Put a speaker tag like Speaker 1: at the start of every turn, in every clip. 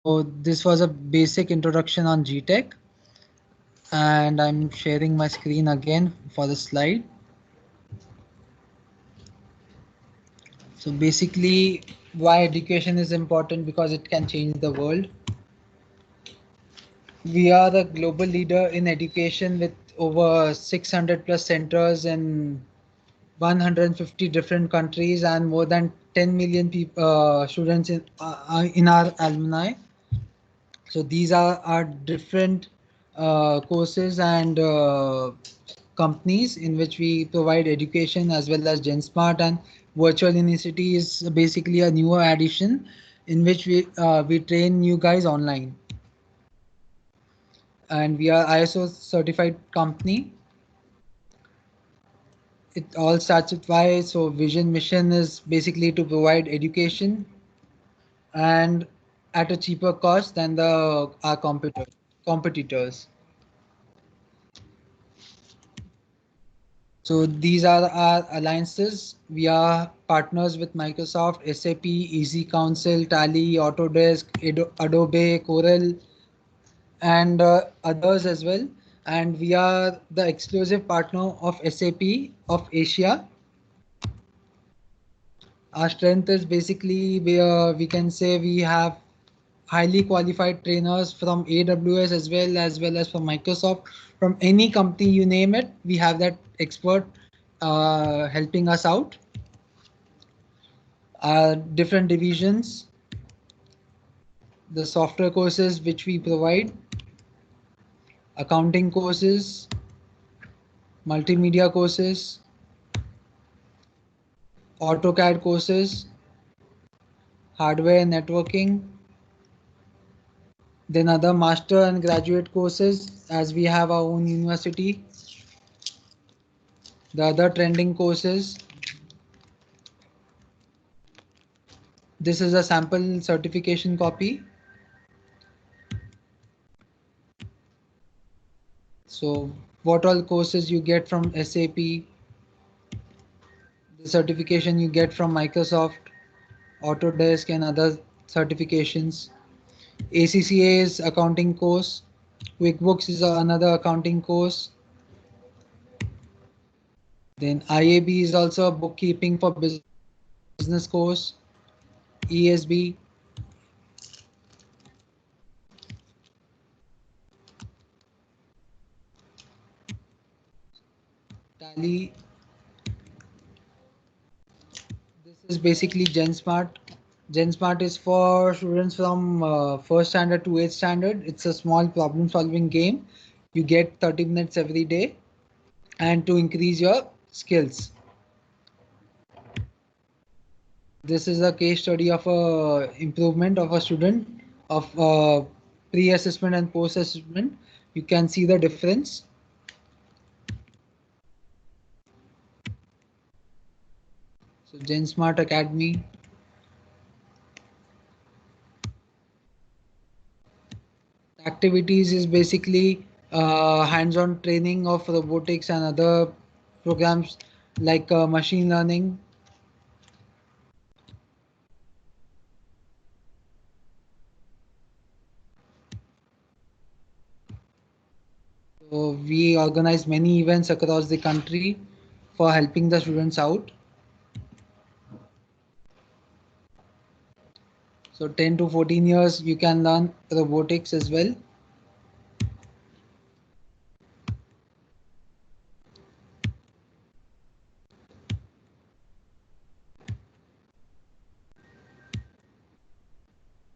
Speaker 1: So this was a basic introduction on GTech, and I'm sharing my screen again for the slide. So basically, why education is important, because it can change the world. We are the global leader in education with over 600 plus centers in 150 different countries and more than 10 million people, students in our alumni. So these are our different courses and companies in which we provide education, as well as GenSmart and Virtual University is basically a newer addition in which we train new guys online. And we are ISO certified company. It all starts with why. So vision mission is basically to provide education and at a cheaper cost than the our competitors. So these are our alliances. We are partners with Microsoft, SAP, Easy Council, Tally, Autodesk, Adobe, Corel, and others as well. And we are the exclusive partner of SAP of Asia. Our strength is basically we can say we have highly qualified trainers from AWS as well as from Microsoft. From any company you name it, we have that expert helping us out. Different divisions, the software courses which we provide, accounting courses, multimedia courses, AutoCAD courses, hardware and networking, then other master and graduate courses as we have our own university, the other trending courses. This is a sample certification copy. So what all courses you get from SAP, the certification you get from Microsoft, Autodesk and other certifications. ACCA is accounting course. QuickBooks is another accounting course. Then IAB is also a bookkeeping for business course. ESB, Tally. This is basically GenSmart. GenSmart is for students from first standard to eighth standard. It's a small problem solving game. You get 30 minutes every day and to increase your skills. This is a case study of a improvement of a student of pre-assessment and post-assessment. You can see the difference. So GenSmart Academy. Activities is basically hands-on training of robotics and other programs like machine learning. So we organize many events across the country for helping the students out. So 10 to 14 years you can learn robotics as well.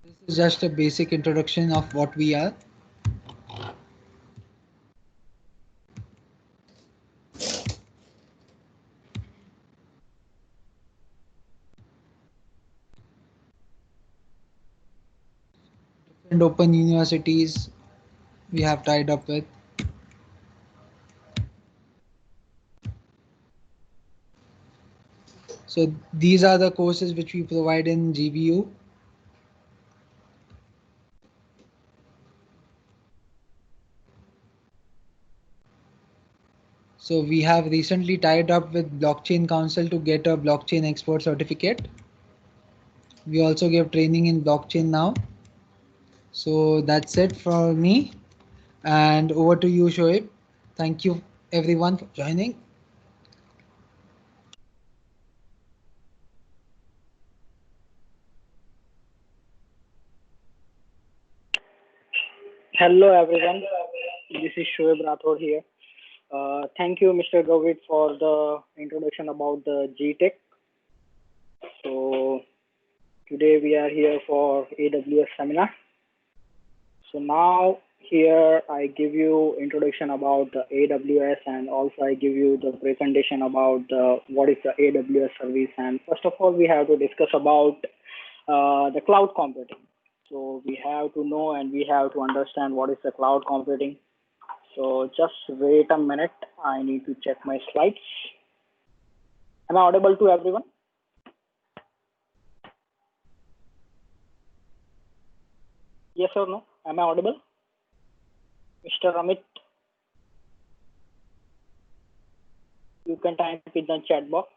Speaker 1: This is just a basic introduction of what we are. Different open universities we have tied up with. So these are the courses which we provide in GVU. So we have recently tied up with Blockchain Council to get a blockchain expert certificate. We also give training in blockchain now. So that's it for me. And over to you, Shoaib. Thank you everyone for joining.
Speaker 2: Hello everyone, this is Shoaib Rathod here. Thank you, Mr. Govit, for the introduction about the GTech. So today we are here for AWS seminar. So now here I give you introduction about the AWS and also I give you the presentation about what is the AWS service. And first of all, we have to discuss about the cloud computing. So we have to know and we have to understand what is the cloud computing. So just wait a minute. I need to check my slides. Am I audible to everyone? Yes or no? Am I audible? Mr. Amit, you can type in the chat box.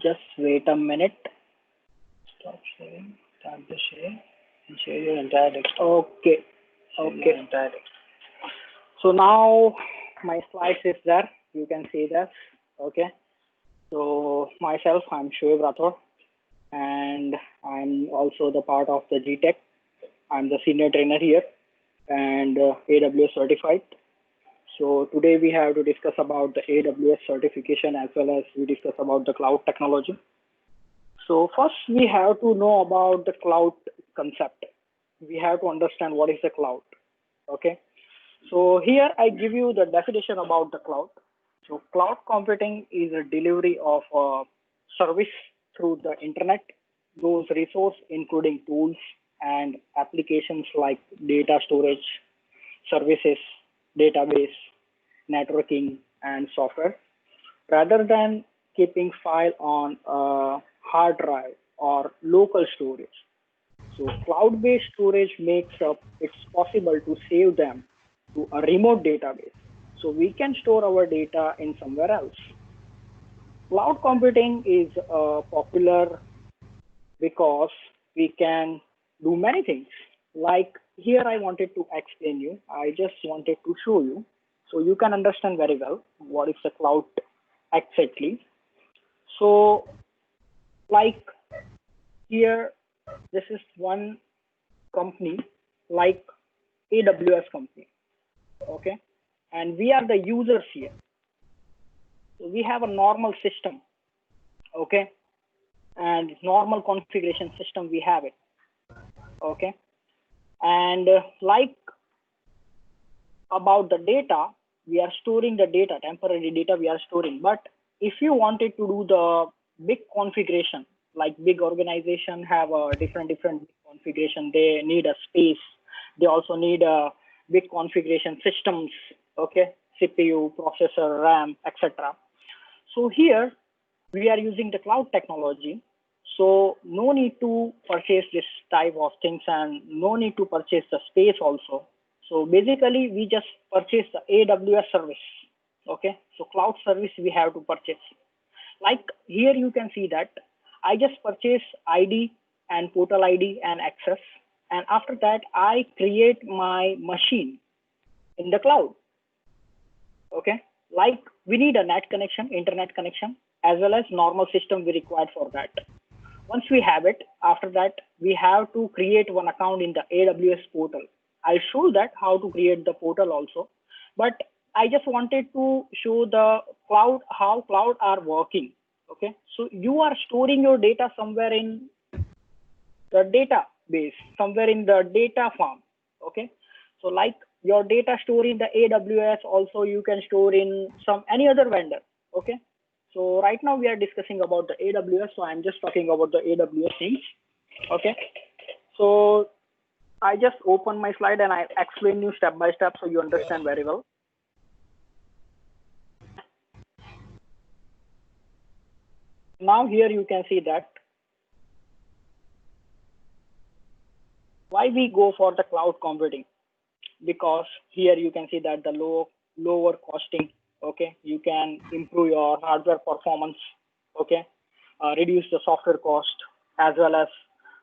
Speaker 2: Just wait a minute. Stop sharing. Start the share. And share your entire text. Okay. Okay. Entire text. So now my slides is there. You can see that. Okay. So myself, I'm Shoaib Rathod, and I'm also the part of the GTech. I'm the senior trainer here and AWS certified. So today we have to discuss about the AWS certification as well as we discuss about the cloud technology. So first we have to know about the cloud concept. We have to understand what is the cloud. Okay. So here I give you the definition about the cloud. So cloud computing is a delivery of a service through the internet. Those resources including tools and applications like data storage, services, database, networking, and software, rather than keeping file on a hard drive or local storage. So cloud-based storage makes up it's possible to save them to a remote database. So we can store our data in somewhere else. Cloud computing is popular because we can do many things. Like here, I wanted to explain you. I just wanted to show you so you can understand very well what is the cloud exactly. So like here, this is one company like AWS company. Okay. And we are the users here. So we have a normal system. Okay. And normal configuration system, we have it. Okay. And like about the data, we are storing the data, temporary data we are storing. But if you wanted to do the big configuration, like big organization have a different configuration, they need a space. They also need a big configuration systems, okay, CPU, processor, RAM, etc. So here we are using the cloud technology. So no need to purchase this type of things and no need to purchase the space also. So basically we just purchase the AWS service. Okay. So cloud service we have to purchase. Like here you can see that I just purchase ID and portal ID and access. And after that, I create my machine in the cloud. Okay. Like we need a net connection, internet connection, as well as normal system we required for that. Once we have it, after that, we have to create one account in the AWS portal. I'll show that how to create the portal also. But I just wanted to show the cloud, how cloud are working. Okay. So you are storing your data somewhere in the database, somewhere in the data farm. Okay. So like your data store in the AWS, also you can store in some any other vendor. Okay. So right now we are discussing about the AWS. So I'm just talking about the AWS things. Okay. So I just open my slide and I explain you step by step so you understand very well. Now here you can see that why we go for the cloud computing, because here you can see that the lower costing, okay, you can improve your hardware performance, okay, reduce the software cost as well as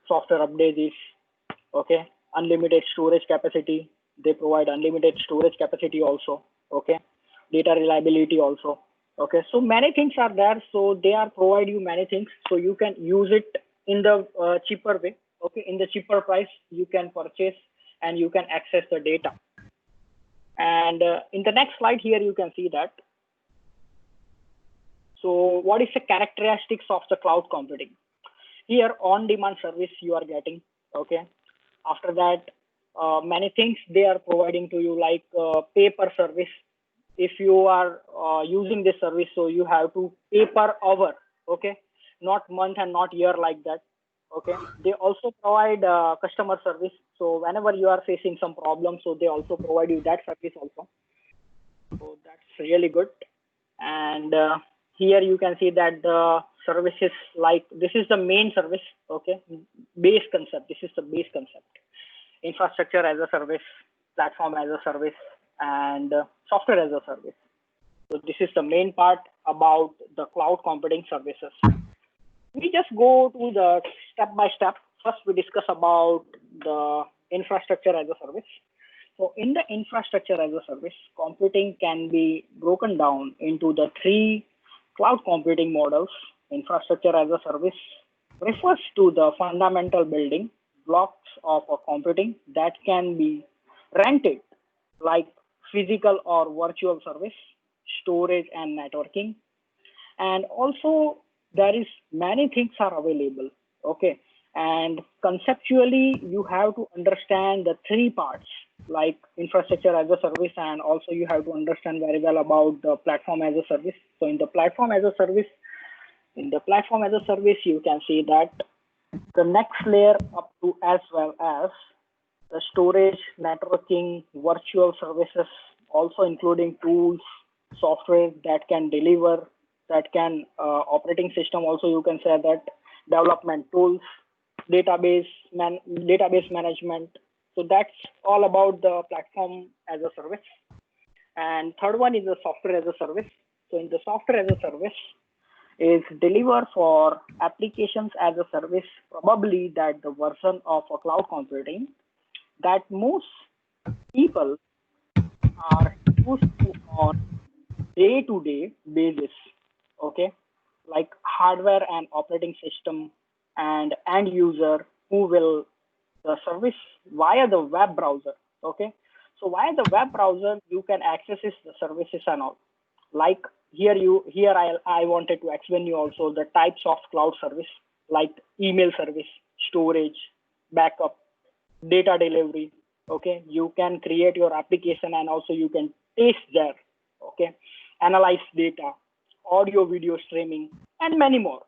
Speaker 2: software updates, okay, unlimited storage capacity, they provide unlimited storage capacity also, okay, data reliability also, okay, so many things are there, so they are provide you many things, so you can use it in the cheaper way, okay, in the cheaper price you can purchase and you can access the data. And in the next slide here you can see that, so what is the characteristics of the cloud computing? Here on demand service you are getting, okay, after that many things they are providing to you, like pay per service. If you are using this service, so you have to pay per hour, okay, not month and not year like that, okay. They also provide customer service, so whenever you are facing some problem, so they also provide you that service also, so that's really good. And here you can see that the services, like this is the main service, okay, base concept, this is the base concept: infrastructure as a service, platform as a service, and software as a service. So this is the main part about the cloud computing services. We just go to the step by step. First, we discuss about the infrastructure as a service. So in the infrastructure as a service, computing can be broken down into the three cloud computing models. Infrastructure as a service refers to the fundamental building blocks of a computing that can be rented, like physical or virtual service, storage and networking. And also there is many things are available, okay. And conceptually you have to understand the three parts, like infrastructure as a service, and also you have to understand very well about the platform as a service. So in the platform as a service, you can see that the next layer up to, as well as the storage, networking, virtual services, also including tools, software that can deliver, that can operating system also you can say that, development tools, database management. So that's all about the platform as a service. And third one is the software as a service. So in the software as a service is deliver for applications as a service, probably that the version of a cloud computing that most people are used to on day-to-day basis, okay, like hardware and operating system and end user who will the service via the web browser, okay. So via the web browser you can access the services and all, like here I wanted to explain you also the types of cloud service, like email service, storage, backup, data delivery, okay. You can create your application and also you can test there, okay, analyze data, audio video streaming, and many more.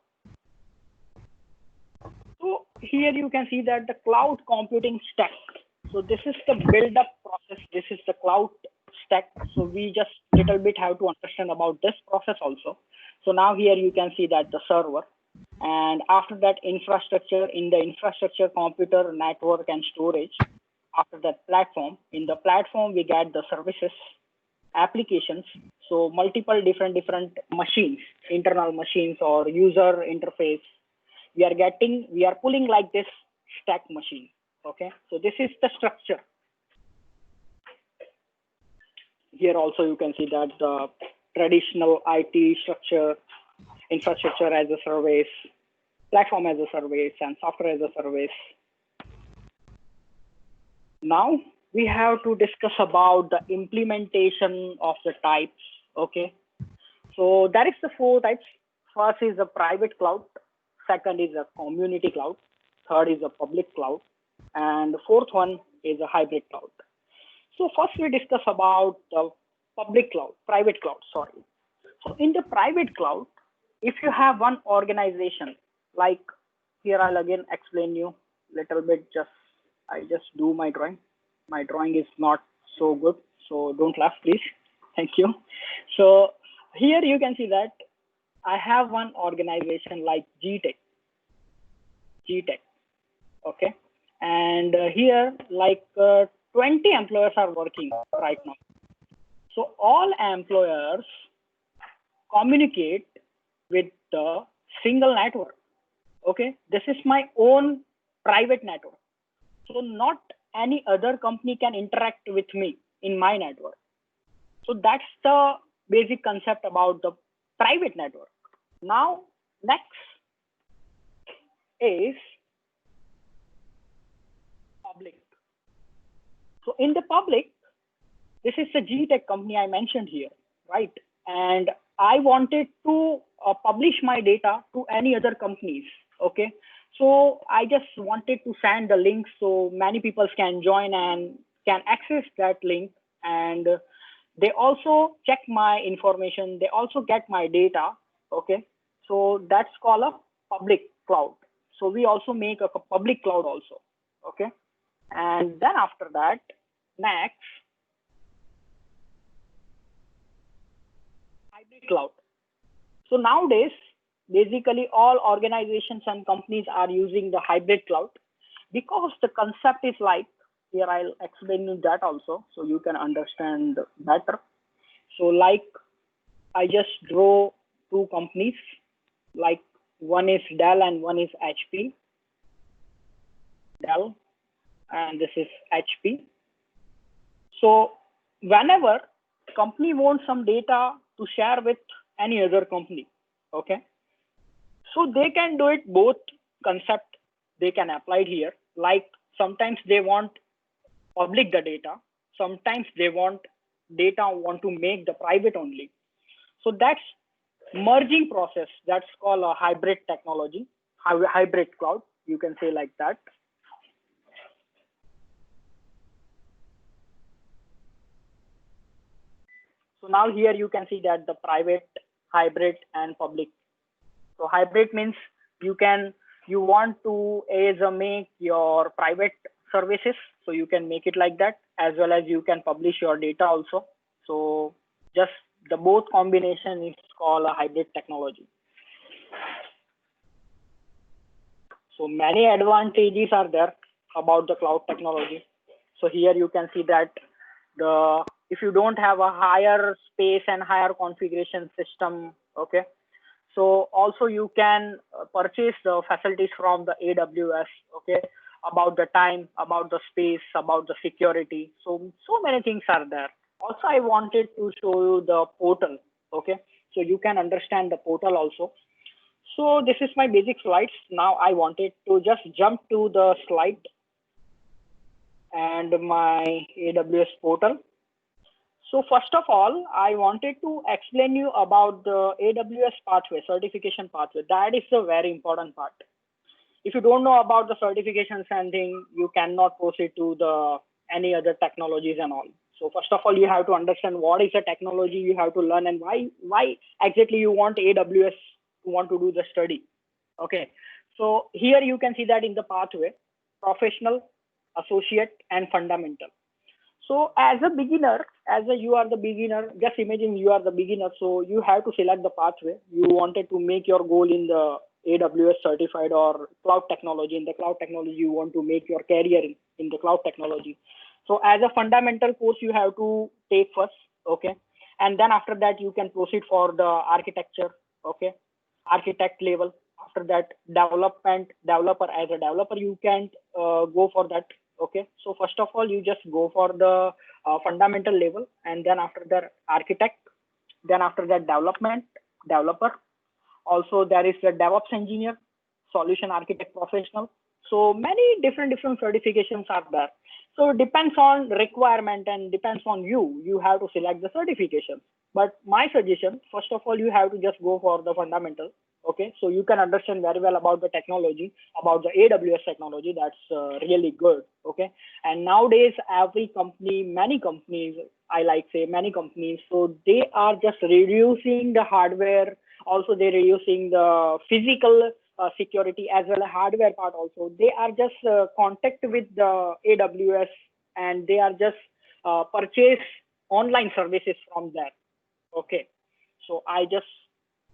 Speaker 2: So here you can see that the cloud computing stack. So this is the build up process, this is the cloud stack. So we just little bit have to understand about this process also. So now here you can see that the server, and after that infrastructure, in the infrastructure computer, network and storage. After that platform, in the platform we get the services, applications, so multiple different machines, internal machines or user interface. We are pulling like this stack machine, okay. So this is the structure. Here also you can see that the traditional IT structure, infrastructure as a service, platform as a service, and software as a service. Now we have to discuss about the implementation of the types, okay. So there is the four types. First is a private cloud, second is a community cloud, third is a public cloud, and the fourth one is a hybrid cloud. So first we discuss about the private cloud, sorry. So in the private cloud, if you have one organization, like here I'll again explain you little bit, I just do my drawing. My drawing is not so good, so don't laugh please. Thank you. So here you can see that I have one organization like GTech, okay, and here like 20 employers are working right now. So all employers communicate with the single network. Okay, this is my own private network. So not any other company can interact with me in my network. So that's the basic concept about the private network. Now, next is public. So in the public, this is the GTech company I mentioned here, right? And I wanted to publish my data to any other companies, okay? So I just wanted to send the link so many people can join and can access that link, and they also check my information, they also get my data, okay? So that's called a public cloud. So we also make a public cloud also, okay? And then after that, next, hybrid cloud. So nowadays, basically all organizations and companies are using the hybrid cloud because the concept is like, here I'll explain you that also so you can understand better. So like I just draw two companies, like one is Dell and one is HP. Dell and this is HP. So whenever company wants some data to share with any other company, okay, so they can do it both concept they can apply it here. Like sometimes they want public the data, sometimes they want to make the private only. So that's merging process, that's called a hybrid technology, hybrid cloud, you can say like that. So now here you can see that the private, hybrid and public. So hybrid means you want to make your private services, so you can make it like that, as well as you can publish your data also. So just the both combination is called a hybrid technology. So many advantages are there about the cloud technology. So here you can see that if you don't have a higher space and higher configuration system, okay, so also you can purchase the facilities from the AWS, okay, about the time, about the space, about the security. So many things are there. Also, I wanted to show you the portal, okay, so you can understand the portal also. So this is my basic slides. Now I wanted to just jump to the slide and my AWS portal. So first of all, I wanted to explain you about the AWS pathway, certification pathway. That is a very important part. If you don't know about the certifications and thing, you cannot proceed to the any other technologies and all. So first of all, you have to understand what is the technology you have to learn and why exactly you want AWS to want to do the study. Okay. So here you can see that in the pathway, professional, associate, and fundamental. So as a beginner, you are the beginner, just imagine you are the beginner. So you have to select the pathway. You wanted to make your goal in the AWS certified or cloud technology. In the cloud technology, you want to make your career in the cloud technology. So as a fundamental course, you have to take first, okay? And then after that, you can proceed for the architecture, okay? Architect level. After that, developer, as a developer, you can go for that. Okay, so first of all, you just go for the fundamental level, and then after that, architect, then after that, developer. Also, there is the DevOps engineer, solution architect professional. So many different certifications are there. So it depends on requirement and depends on you. You have to select the certification. But my suggestion, first of all, you have to just go for the fundamental. Okay, so you can understand very well about the technology, about the AWS technology. That's really good. Okay, and nowadays many companies, so they are just reducing the hardware. Also, they're reducing the physical security as well as hardware part. Also, they are just contact with the AWS and they are just purchase online services from there. Okay, so I just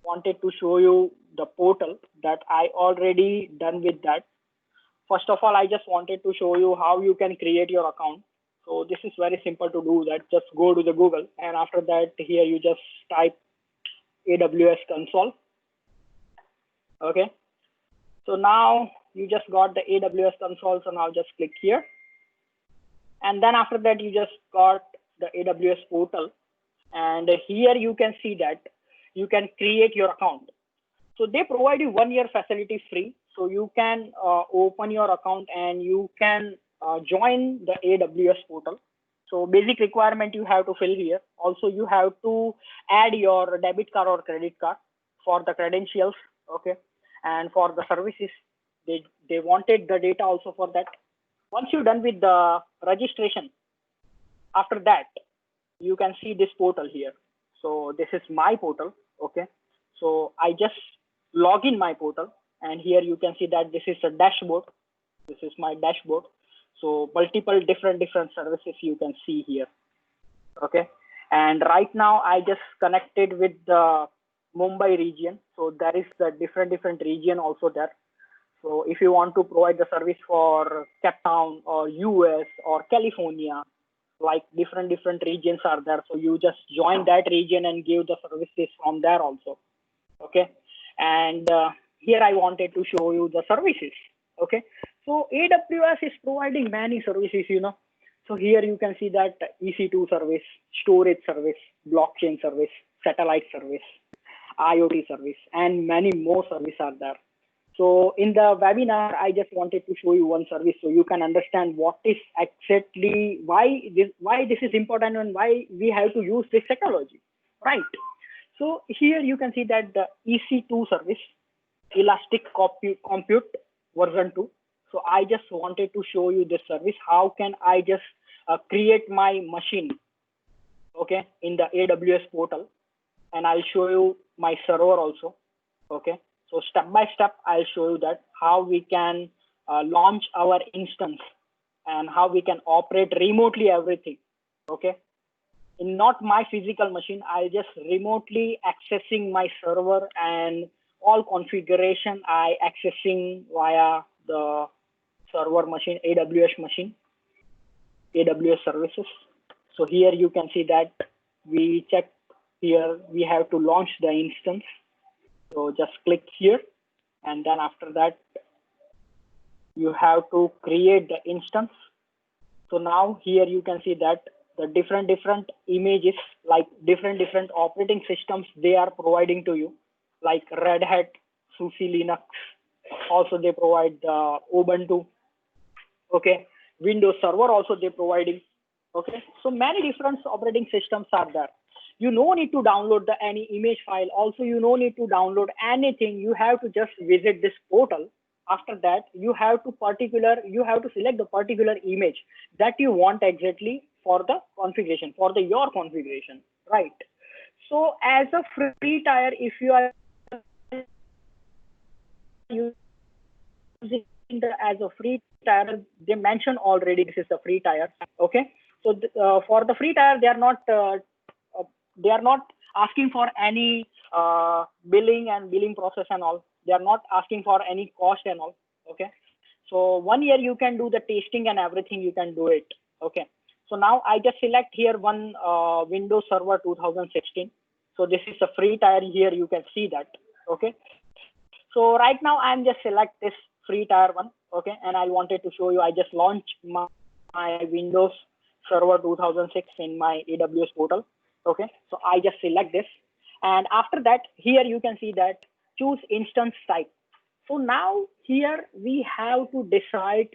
Speaker 2: wanted to show you the portal that I already done with that. First of all, I just wanted to show you how you can create your account. So this is very simple to do that. Just go to the Google, and after that here you just type AWS console. Okay. So now you just got the AWS console. So now just click here. And then after that, you just got the AWS portal. And here you can see that you can create your account. So they provide you 1 year facility free. So you can open your account and you can join the AWS portal. So basic requirement you have to fill here. Also, you have to add your debit card or credit card for the credentials. Okay. And for the services, they wanted the data also for that. Once you're done with the registration, after that, you can see this portal here. So this is my portal. Okay. So I just log in my portal, and here you can see that this is a dashboard. This is my dashboard. So multiple different services you can see here. Okay. And right now I just connected with the Mumbai region. So there is the different region also there. So if you want to provide the service for Cape Town or US or California, like different regions are there. So you just join that region and give the services from there also. Okay. And here I wanted to show you the services. Okay. So AWS is providing many services, So here you can see that EC2 service, storage service, blockchain service, satellite service, IoT service, and many more services are there. So in the webinar, I just wanted to show you one service so you can understand what is exactly why this is important and why we have to use this technology, right? So here you can see that the EC2 service, Elastic Compute version 2. So I just wanted to show you this service. How can I just create my machine, okay, in the AWS portal, and I'll show you my server also, okay. So step by step, I'll show you that how we can launch our instance and how we can operate remotely everything, okay. In not my physical machine, I'll just remotely accessing my server, and all configuration I accessing via the server machine, AWS machine, AWS services. So here you can see that we check here, we have to launch the instance. So just click here, and then after that, you have to create the instance. So now here you can see that the different images, like different operating systems they are providing to you, like Red Hat, SUSE Linux. Also they provide Ubuntu. Okay, Windows Server also they providing. Okay, so many different operating systems are there. You no need to download any image file. Also, you no need to download anything. You have to just visit this portal. After that, you have to select the particular image that you want exactly for the configuration, for your configuration, right? So as a free tier, if you are using as a free tier, they mentioned already this is a free tier. Okay, so for the free tier, they are not asking for any billing process and all. They are not asking for any cost and all. Okay, so 1 year you can do the testing and everything, you can do it. Okay, so now I just select here one Windows Server 2016. So this is a free tier. Here you can see that. Okay, so right now I'm just select this free tier one. Okay, and I wanted to show you, I just launched my Windows Server 2006 in my AWS portal. Okay, so I just select this, and after that, here you can see that choose instance type. So now here we have to decide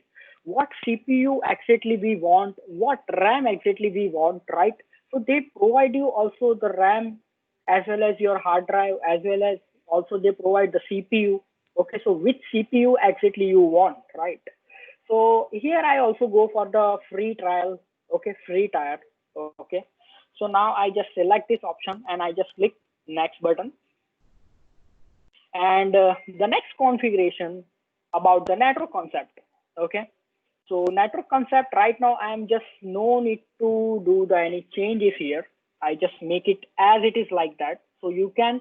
Speaker 2: what CPU exactly we want, what RAM exactly we want, right? So they provide you also the RAM as well as your hard drive, as well as also they provide the CPU. Okay, so which CPU exactly you want, right? So here I also go for the free trial. Okay, free tier. Okay, so now I just select this option and I just click next button. And the next configuration about the network concept. Okay, so network concept right now I'm just no need to do any changes here. I just make it as it is like that. So you can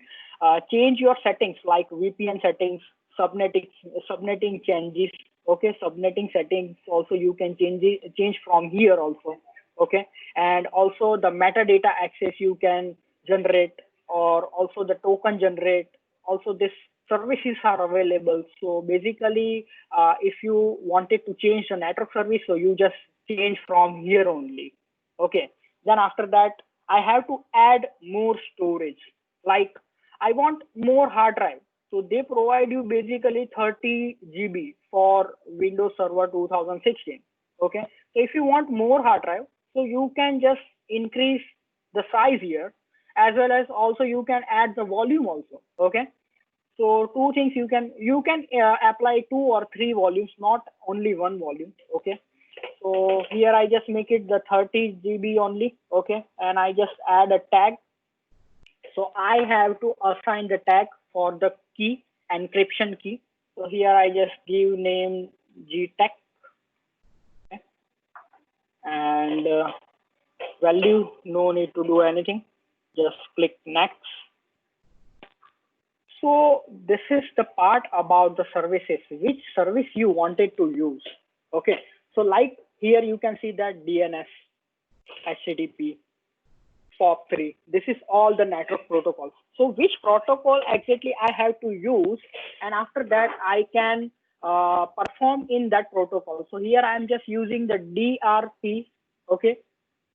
Speaker 2: change your settings like VPN settings, subnetting changes. Okay, subnetting settings also you can change from here also. Okay, and also the metadata access you can generate, or also the token generate. Also, this services are available. So basically, if you wanted to change the network service, so you just change from here only. Okay, then after that, I have to add more storage. Like I want more hard drive. So they provide you basically 30 GB for Windows Server 2016. Okay, so if you want more hard drive, so you can just increase the size here, as well as also you can add the volume also. Okay, so two things you can apply 2 or 3 volumes, not only one volume. Okay, so here I just make it the 30 GB only. Okay, and I just add a tag. So I have to assign the tag for the key, encryption key. So here I just give name GTAG, okay, and value, no need to do anything, just click next. So this is the part about the services, which service you wanted to use. Okay, so like here you can see that DNS, HTTP, POP3, this is all the network protocols. So which protocol exactly I have to use, and after that I can perform in that protocol. So here I am just using the DRP, okay,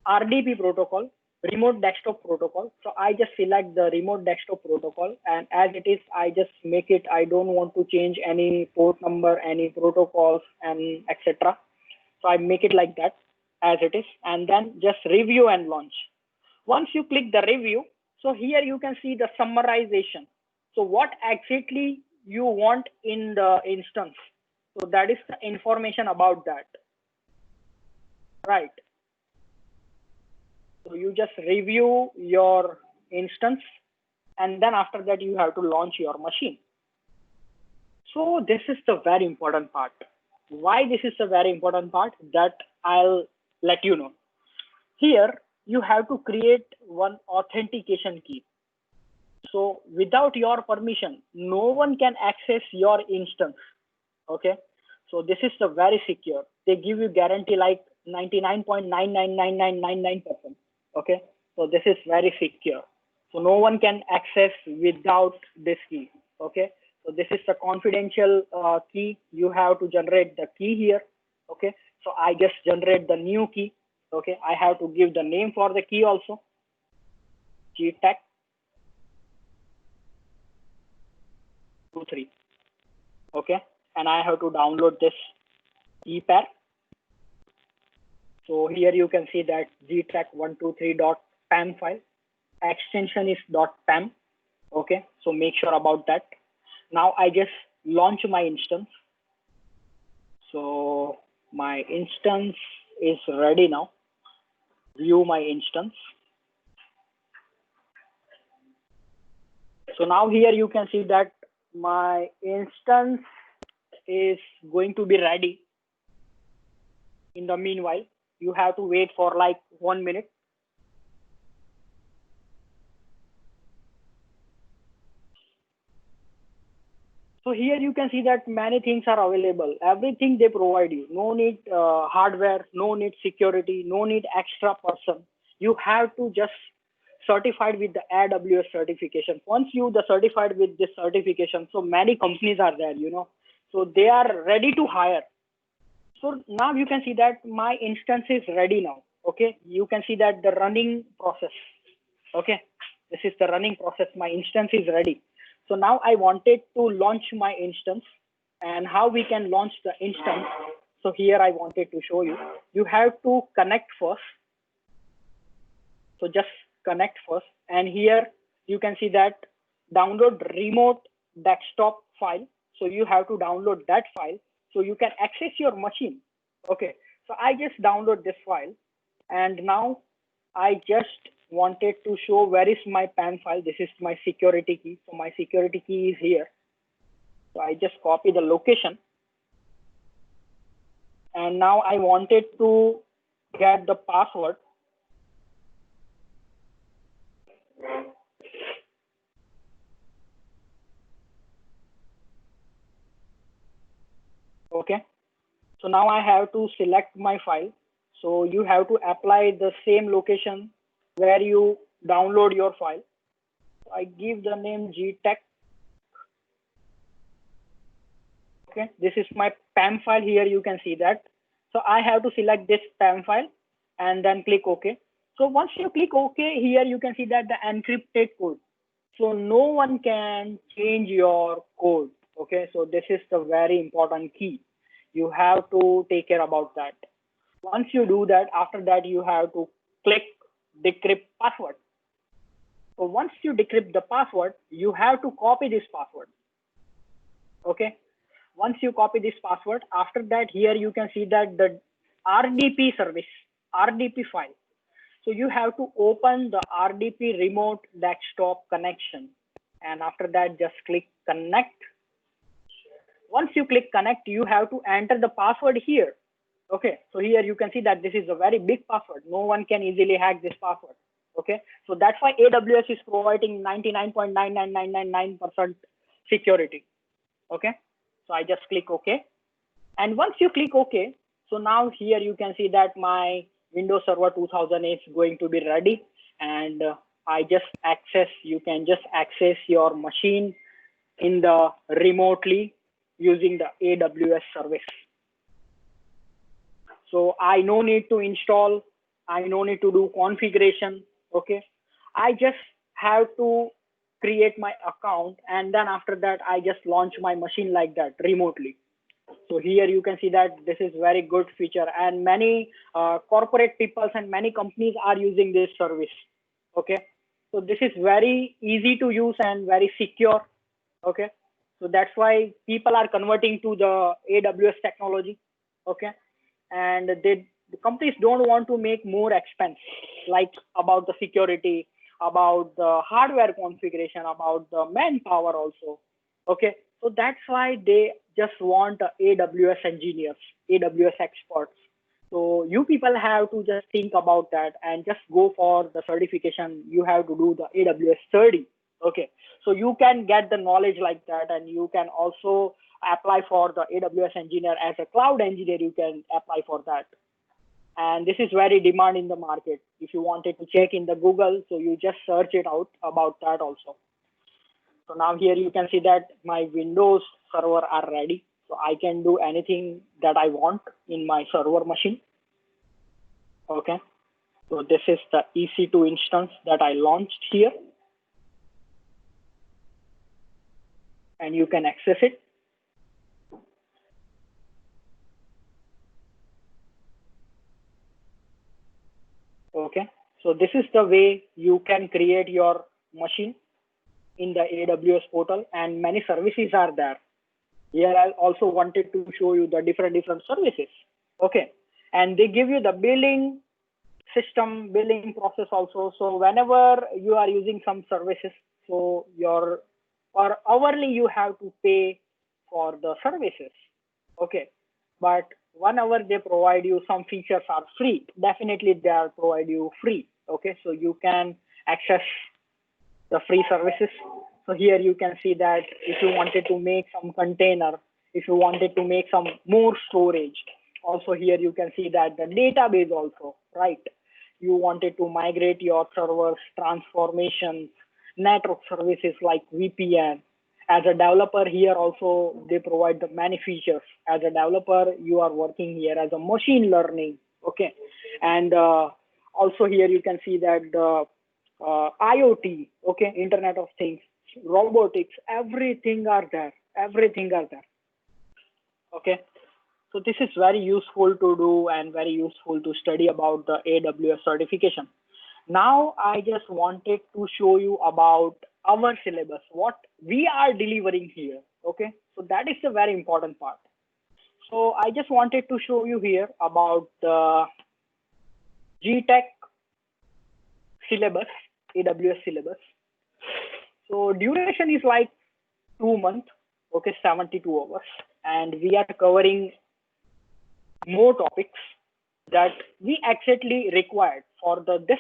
Speaker 2: RDP protocol, remote desktop protocol. So I just select the remote desktop protocol, and as it is, I just make it. I don't want to change any port number, any protocols, and etc. So I make it like that as it is, and then just review and launch. Once you click the review, so here you can see the summarization. So what exactly you want in the instance. So that is the information about that, right? So you just review your instance, and then after that you have to launch your machine. So this is the very important part. Why this is the very important part, that I'll let you know. Here you have to create one authentication key. So without your permission, no one can access your instance. Okay, so this is the very secure. They give you guarantee like 99.999999%. Okay, so this is very secure. So no one can access without this key. Okay, so this is the confidential key. You have to generate the key here. Okay, so I just generate the new key. Okay, I have to give the name for the key also, GTAG 23. Okay, and I have to download this EPAR. So here you can see that gtrack123.pam file, extension is .pam. Okay, so make sure about that. Now I just launch my instance. So my instance is ready now. View my instance. So now here you can see that my instance is going to be ready. In the meanwhile, you have to wait for like 1 minute. So here you can see that many things are available. Everything they provide you. No need hardware, no need security, no need extra person. You have to just certified with the AWS certification. Once you the certified with this certification, so many companies are there, you know. So they are ready to hire. So now you can see that my instance is ready now. Okay, you can see that the running process. Okay, this is the running process. My instance is ready. So now I wanted to launch my instance, and how we can launch the instance. So here I wanted to show you. You have to connect first. So just connect first, and here you can see that download remote desktop file. So you have to download that file so you can access your machine. Okay, so I just download this file, and now I just wanted to show where is my PAN file. This is my security key. So my security key is here. So I just copy the location, and now I wanted to get the password. Okay. So now I have to select my file. So you have to apply the same location where you download your file. So I give the name GTech. Okay, this is my PAM file here. You can see that. So I have to select this PAM file and then click OK. So once you click OK, here you can see that the encrypted code. So no one can change your code. Okay, so this is the very important key. You have to take care about that. Once you do that, after that, you have to click decrypt password. So once you decrypt the password, you have to copy this password. Okay. Once you copy this password, after that, here you can see that the RDP service, RDP file. So you have to open the RDP remote desktop connection. And after that, just click connect. Once you click connect, you have to enter the password here. Okay, so here you can see that this is a very big password. No one can easily hack this password. Okay, so that's why AWS is providing 99.99999% security. Okay, so I just click OK. And once you click OK, so now here you can see that my Windows Server 2000 is going to be ready. And I just access, you can just access your machine in the remotely using the AWS service. So I no need to install, I no need to do configuration. Okay, I just have to create my account, and then after that I just launch my machine like that remotely. So here you can see that this is very good feature, and many corporate people and many companies are using this service. Okay, so this is very easy to use and very secure. Okay, so that's why people are converting to the AWS technology. Okay, and the companies don't want to make more expense, like about the security, about the hardware configuration, about the manpower also. Okay, so that's why they just want AWS engineers, AWS experts. So you people have to just think about that and just go for the certification. You have to do the AWS 30. Okay, so you can get the knowledge like that, and you can also apply for the AWS engineer as a cloud engineer. You can apply for that, and this is very demand in the market. If you wanted to check in the Google, so you just search it out about that also. So now here you can see that my Windows server are ready. So I can do anything that I want in my server machine. Okay, so this is the EC2 instance that I launched here, and you can access it. Okay, so this is the way you can create your machine in the AWS portal, and many services are there. Here I also wanted to show you the different services. Okay, and they give you the billing system, billing process also. So whenever you are using some services, so your or hourly you have to pay for the services. Okay, but 1 hour they provide you, some features are free. Definitely they are provide you free. Okay, so you can access the free services. So here you can see that if you wanted to make some container, if you wanted to make some more storage, also here you can see that the database also, right? You wanted to migrate your servers, transformations, network services like VPN. As a developer here also, they provide the many features. As a developer, you are working here as a machine learning. Okay, and also here you can see that the IoT, okay, Internet of Things, robotics, everything are there. Everything are there. Okay, so this is very useful to do and very useful to study about the AWS certification. Now I just wanted to show you about our syllabus, what we are delivering here. Okay, so that is the very important part. So I just wanted to show you here about the GTech syllabus, AWS syllabus. So duration is like 2 months, okay, 72 hours, and we are covering more topics that we exactly required for this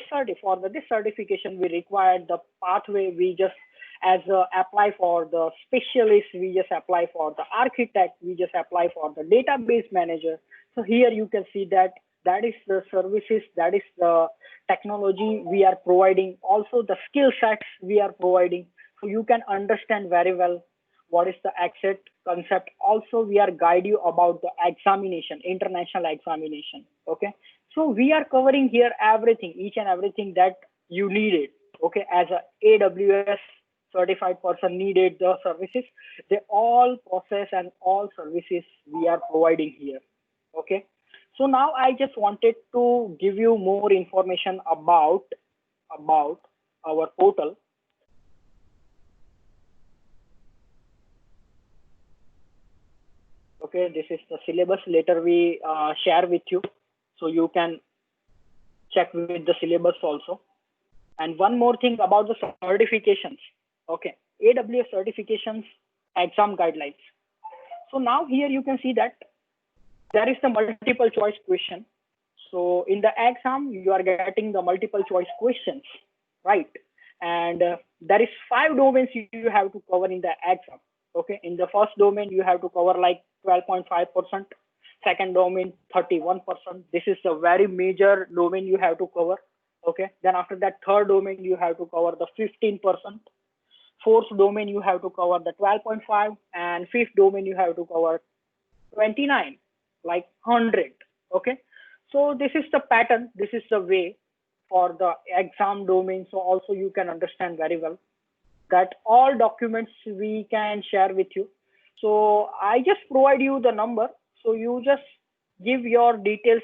Speaker 2: certification. We required the pathway. We just as apply for the specialist, we just apply for the architect, we just apply for the database manager. So here you can see that that is the services, that is the technology we are providing, also the skill sets we are providing. So you can understand very well what is the exact concept. Also, we are guide you about the examination, international examination. Okay. So we are covering here everything, each and everything that you needed. Okay. As a AWS certified person needed the services, they all process and all services we are providing here. Okay. So now I just wanted to give you more information about our portal. Okay, this is the syllabus. Later we share with you, so you can check with the syllabus also. And one more thing about the certifications. Okay, AWS certifications exam guidelines. So now here you can see that there is the multiple choice question. So in the exam, you are getting the multiple choice questions, right? And there is 5 domains you have to cover in the exam. Okay, in the first domain, you have to cover like 12.5%. Second domain, 31%. This is a very major domain you have to cover. Okay, then after that, third domain, you have to cover the 15%. Fourth domain, you have to cover the 12.5, and fifth domain, you have to cover 29, like 100. Okay, so this is the pattern. This is the way for the exam domain. So also you can understand very well that all documents we can share with you. So I just provide you the number. So you just give your details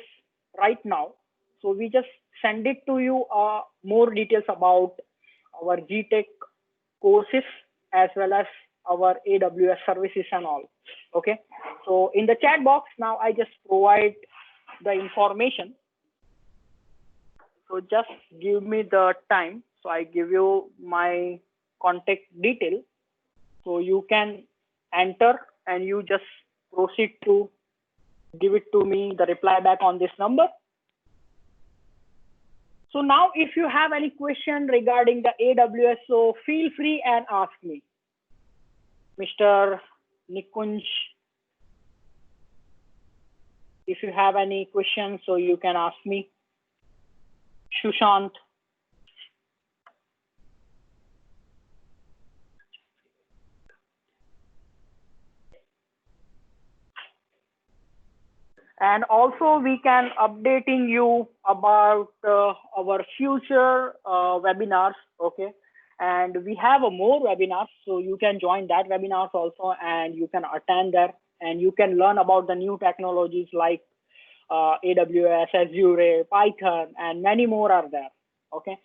Speaker 2: right now. So we just send it to you more details about our GTech courses as well as our AWS services and all. Okay. So in the chat box now, I just provide the information. So just give me the time. So I give you my contact detail. So you can enter and you just proceed to give it to me, the reply back on this number. So now if you have any question regarding the AWS, so feel free and ask me. Mr. Nikunj, if you have any questions, so you can ask me. Shushant. And also we can updating you about our future webinars. Okay. And we have a more webinars, so you can join that webinars also, and you can attend there, and you can learn about the new technologies like AWS, Azure, Python, and many more are there. Okay.